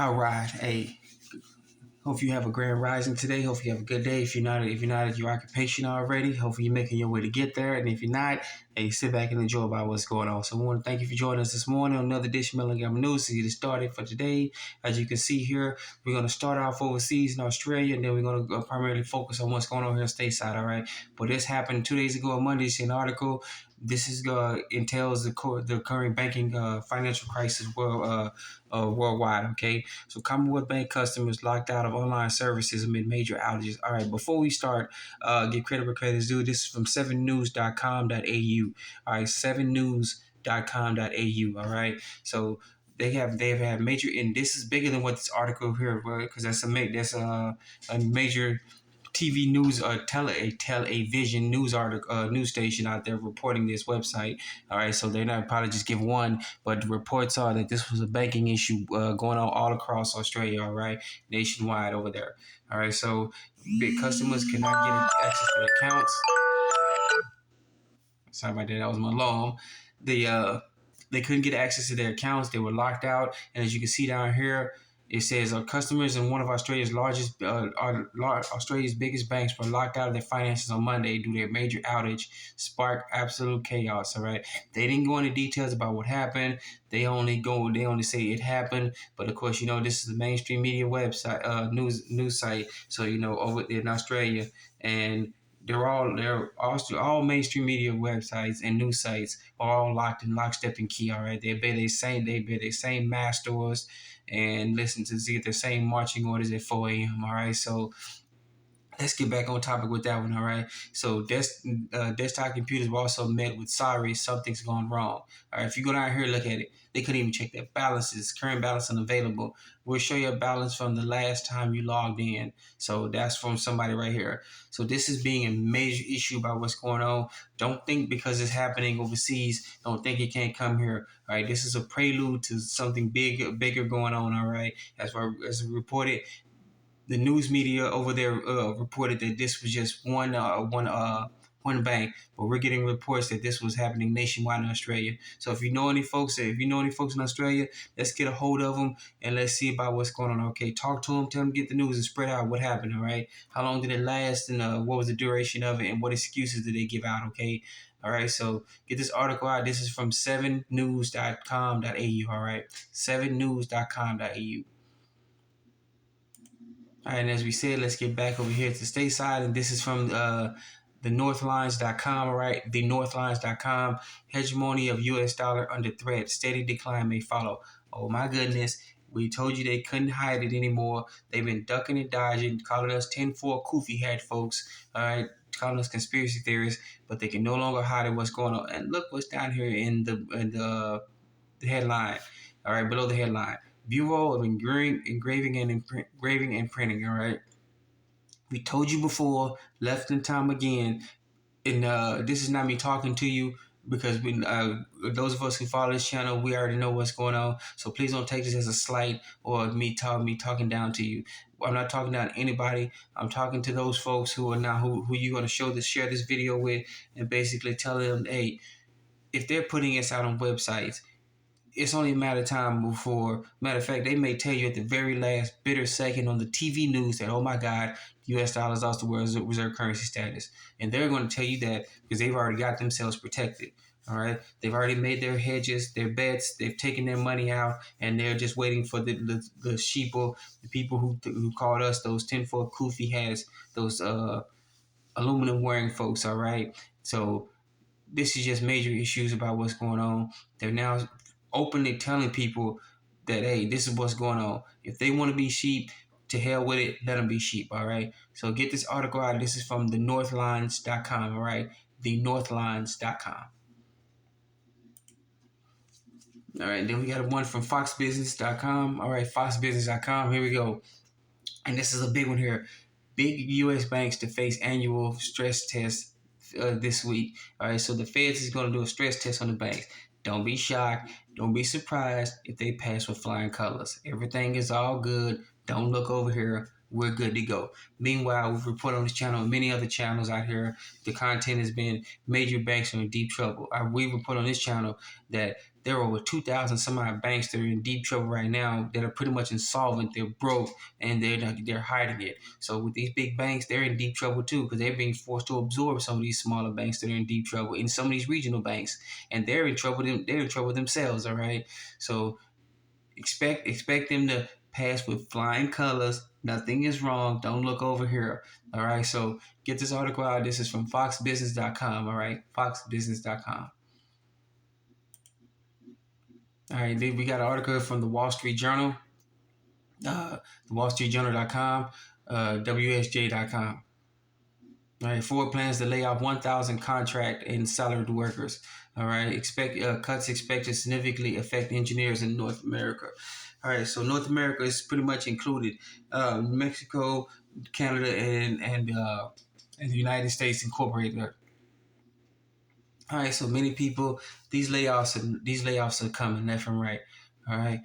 All right. Hey, hope you have a grand rising today. Hope you have a good day. If you're not at your occupation already, hopefully you're making your way to get there. And if you're not, hey, sit back and enjoy about what's going on. So we want to thank you for joining us this morning on another edition of Melon News to get it started for today. As you can see here, we're going to start off overseas in Australia, and then we're going to primarily focus on what's going on here stateside. All right. But this happened 2 days ago on Monday. It's an article. This is entails the current banking financial crisis worldwide. Okay, so Commonwealth Bank customers locked out of online services amid major outages. All right, before we start, give credit where credit is due. This is from 7news.com.au. All right, 7news.com.au. All right, so they've had major, and this is bigger than what this article here, because that's a major TV news or television news article news station out there reporting this website. All right, so they're not probably just give one, but the reports are that this was a banking issue going on all across Australia. All right, nationwide over there. All right, so big customers cannot get access to their accounts. Sorry about that. That was my alarm. They couldn't get access to their accounts. They were locked out, and as you can see down here, it says our customers in one of Australia's Australia's biggest banks were locked out of their finances on Monday due to a major outage, sparked absolute chaos. All right, they didn't go into details about what happened. They only say it happened. But of course, this is the mainstream media website, news site. So over in Australia, and they're all mainstream media websites and news sites are all locked in lockstep and key. All right, they bear their same mass doors and listen to their same marching orders at 4 a.m. All right, so let's get back on topic with that one. All right, so desktop computers were also met with sorry, something's gone wrong. All right, if you go down here and look at it, they couldn't even check their balances, current balance unavailable. We'll show you a balance from the last time you logged in. So that's from somebody right here. So this is being a major issue about what's going on. Don't think because it's happening overseas, don't think it can't come here. All right, this is a prelude to something bigger going on. All right, as reported. The news media over there reported that this was just one bank, but we're getting reports that this was happening nationwide in Australia. So if you know any folks in Australia, let's get a hold of them and let's see about what's going on. Okay, talk to them, tell them get the news and spread out what happened. All right, how long did it last, and what was the duration of it, and what excuses did they give out? Okay. All right, so get this article out. This is from 7news.com.au. All right, 7news.com.au. All right, and as we said, let's get back over here to stateside, and this is from the northlines.com. All right, the northlines.com. Hegemony of US Dollar under threat. Steady decline may follow. Oh my goodness. We told you they couldn't hide it anymore. They've been ducking and dodging, calling us 10-4 Koofy hat folks. All right, calling us conspiracy theorists, but they can no longer hide what's going on. And look what's down here in the headline. All right, below the headline. Bureau of Engraving and Printing. All right. We told you before, left in time again, and this is not me talking to you because those of us who follow this channel, we already know what's going on. So please don't take this as a slight or me talking down to you. I'm not talking down to anybody. I'm talking to those folks who are now who you're going to share this video with, and basically tell them, hey, if they're putting us out on websites, it's only a matter of time before. Matter of fact, they may tell you at the very last bitter second on the TV news that, oh my God, U.S. dollars lost the world's reserve currency status. And they're going to tell you that because they've already got themselves protected. All right. They've already made their hedges, their bets. They've taken their money out, and they're just waiting for the sheeple, the people who called us those 10-4 Koofy hats, those aluminum wearing folks. All right. So this is just major issues about what's going on. They're now openly telling people that, hey, this is what's going on. If they want to be sheep, to hell with it, let them be sheep, all right? So get this article out. This is from the northlines.com, all right? The northlines.com. All right, then we got one from foxbusiness.com. All right, foxbusiness.com. Here we go. And this is a big one here. Big U.S. banks to face annual stress test this week. All right, so the Feds is going to do a stress test on the banks. Don't be shocked. Don't be surprised if they pass with flying colors. Everything is all good. Don't look over here. We're good to go. Meanwhile, we've reported on this channel and many other channels out here, the content has been major banks are in deep trouble. We report on this channel that There are over 2,000 some odd banks that are in deep trouble right now that are pretty much insolvent. They're broke and they're hiding it. So with these big banks, they're in deep trouble too because they're being forced to absorb some of these smaller banks that are in deep trouble, in some of these regional banks, and they're in trouble. They're in trouble themselves. All right. So expect them to pass with flying colors. Nothing is wrong. Don't look over here. All right. So get this article out. This is from foxbusiness.com. All right. Foxbusiness.com. All right. Then we got an article from the Wall Street Journal, the wallstreetjournal.com, WSJ.com. All right, Ford plans to lay off 1,000 contract and salaried workers. All right, cuts expected to significantly affect engineers in North America. All right, so North America is pretty much included. Mexico, Canada, and the United States incorporated. All right, so many people, these layoffs are coming left and right. All right.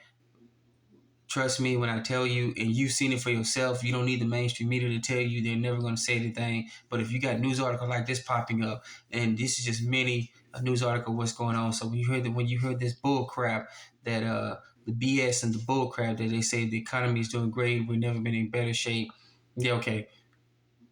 Trust me when I tell you, and you've seen it for yourself. You don't need the mainstream media to tell you. They're never going to say anything. But if you got news articles like this popping up, and this is just many a news article what's going on. So when you heard this bull crap that the BS and the bull crap that they say the economy is doing great, we've never been in better shape. Yeah, okay.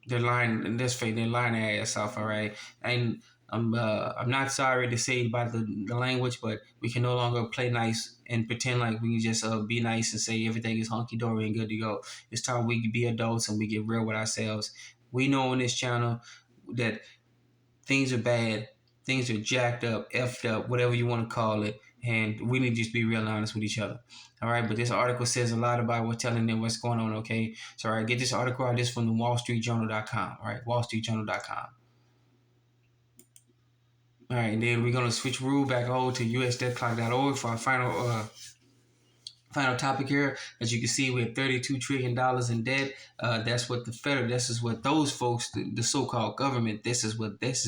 They're lying in this face. They're lying their ass off. All right, and I'm not sorry to say about the language, but we can no longer play nice and pretend like we can just be nice and say everything is hunky dory and good to go. It's time we be adults and we get real with ourselves. We know on this channel that things are bad, things are jacked up, effed up, whatever you want to call it, and we need to just be real and honest with each other. All right, but this article says a lot about what's telling them what's going on, okay? So, all right, get this article out. This from the wallstreetjournal.com, all right? Wallstreetjournal.com. All right, and then we're going to switch rule back over to usdebtclock.org for our final topic here. As you can see, we have $32 trillion in debt. That's what this is what those folks, the so-called government, this is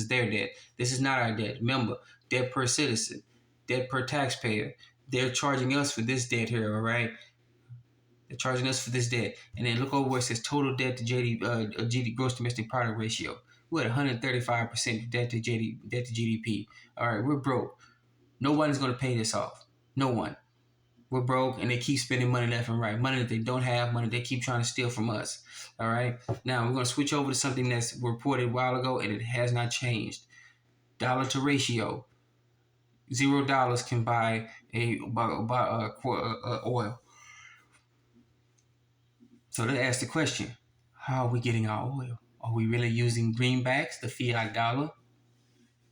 their debt. This is not our debt. Remember, debt per citizen, debt per taxpayer. They're charging us for this debt here, all right? They're charging us for this debt. And then look over where it says total debt to gross domestic product ratio. We're at 135% debt to GDP. All right, we're broke. No one is going to pay this off. No one. We're broke, and they keep spending money left and right. Money that they don't have, money they keep trying to steal from us. All right. Now we're going to switch over to something that's reported a while ago, and it has not changed. Dollar to ratio. $0 can buy oil. So let's ask the question: how are we getting our oil? Are we really using greenbacks, the fiat dollar,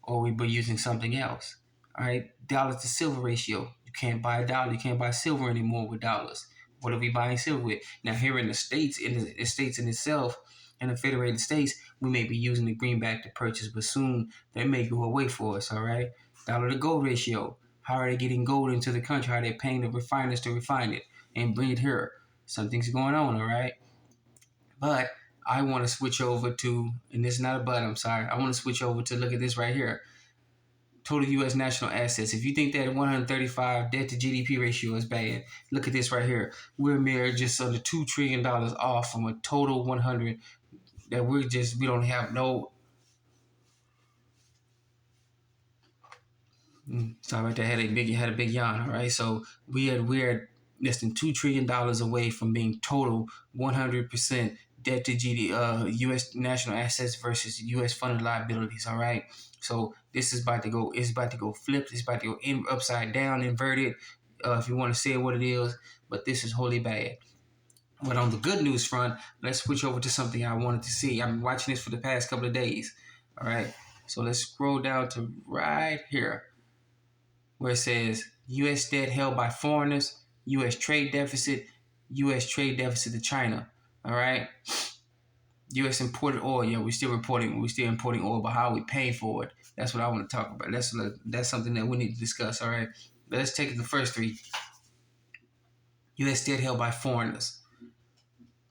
or are we using something else? All right, dollar to silver ratio. You can't buy a dollar. You can't buy silver anymore with dollars. What are we buying silver with? Now here in the States, in the States in itself, in the Federated States, we may be using the greenback to purchase, but soon they may go away for us, all right? Dollar to gold ratio. How are they getting gold into the country? How are they paying the refiners to refine it and bring it here? Something's going on, all right? But I want to switch over to, and this is not a but, I'm sorry. I want to switch over to look at this right here. Total U.S. national assets. If you think that 135 debt to GDP ratio is bad, look at this right here. We're mere just under $2 trillion off from a total 100 that we don't have no. Sorry about that. Had a big yawn. All right, so we're less than $2 trillion away from being total 100% debt to U.S. national assets versus U.S. funded liabilities. All right, so this is about to go. It's about to go flipped. It's about to go upside down, inverted. If you want to say what it is, but this is wholly bad. But on the good news front, let's switch over to something I wanted to see. I've been watching this for the past couple of days. All right, so let's scroll down to right here where it says U.S. debt held by foreigners, U.S. trade deficit to China. All right. U.S. imported oil. Yeah, we're still importing oil, but how are we paying for it? That's what I want to talk about. That's something that we need to discuss. All right. But let's take the first three. U.S. debt held by foreigners.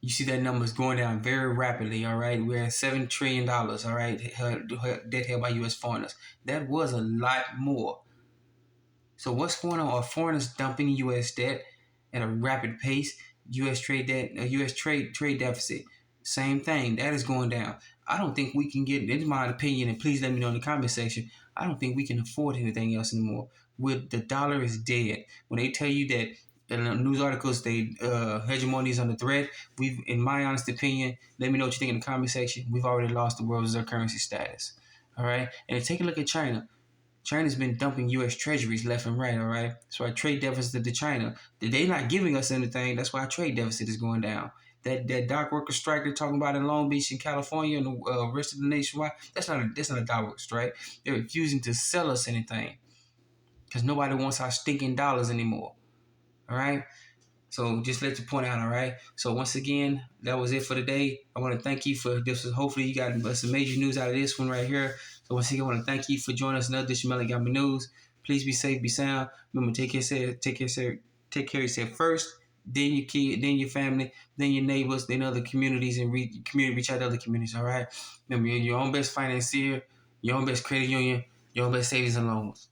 You see that number is going down very rapidly. All right. We're at $7 trillion. All right. Debt held by U.S. foreigners. That was a lot more. So what's going on? Are foreigners dumping U.S. debt at a rapid pace? U.S. trade deficit, same thing. That is going down. I don't think we can get, in my opinion, and please let me know in the comment section, I don't think we can afford anything else anymore. with the dollar is dead. When they tell you that in the news articles, hegemony is under threat. We've, in my honest opinion, let me know what you think in the comment section. We've already lost the world reserve currency status. All right, and take a look at China. China's been dumping U.S. treasuries left and right. All right, so our trade deficit to China, they not giving us anything. That's why our trade deficit is going down. That dock worker strike they're talking about in Long Beach in California and the rest of the nationwide, that's not a dock worker strike. They're refusing to sell us anything because nobody wants our stinking dollars anymore. All right. So just let you point out, all right? So once again, that was it for today. I want to thank you for this. Hopefully you got some major news out of this one right here. So once again, I want to thank you for joining us in another edition of Melon Got Me News. Please be safe, be sound. Remember, take care of yourself first, then your kid, then your family, then your neighbors, then other communities, and reach out to other communities, all right? Remember, you're your own best financier, your own best credit union, your own best savings and loans.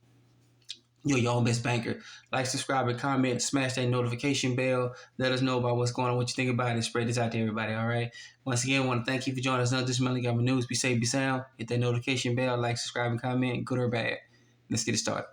You're your own best banker. Like, subscribe, and comment. Smash that notification bell. Let us know about what's going on, what you think about it. Spread this out to everybody, all right? Once again, I want to thank you for joining us. Another edition of Melon Got Me News. Be safe, be sound. Hit that notification bell. Like, subscribe, and comment. Good or bad. Let's get it started.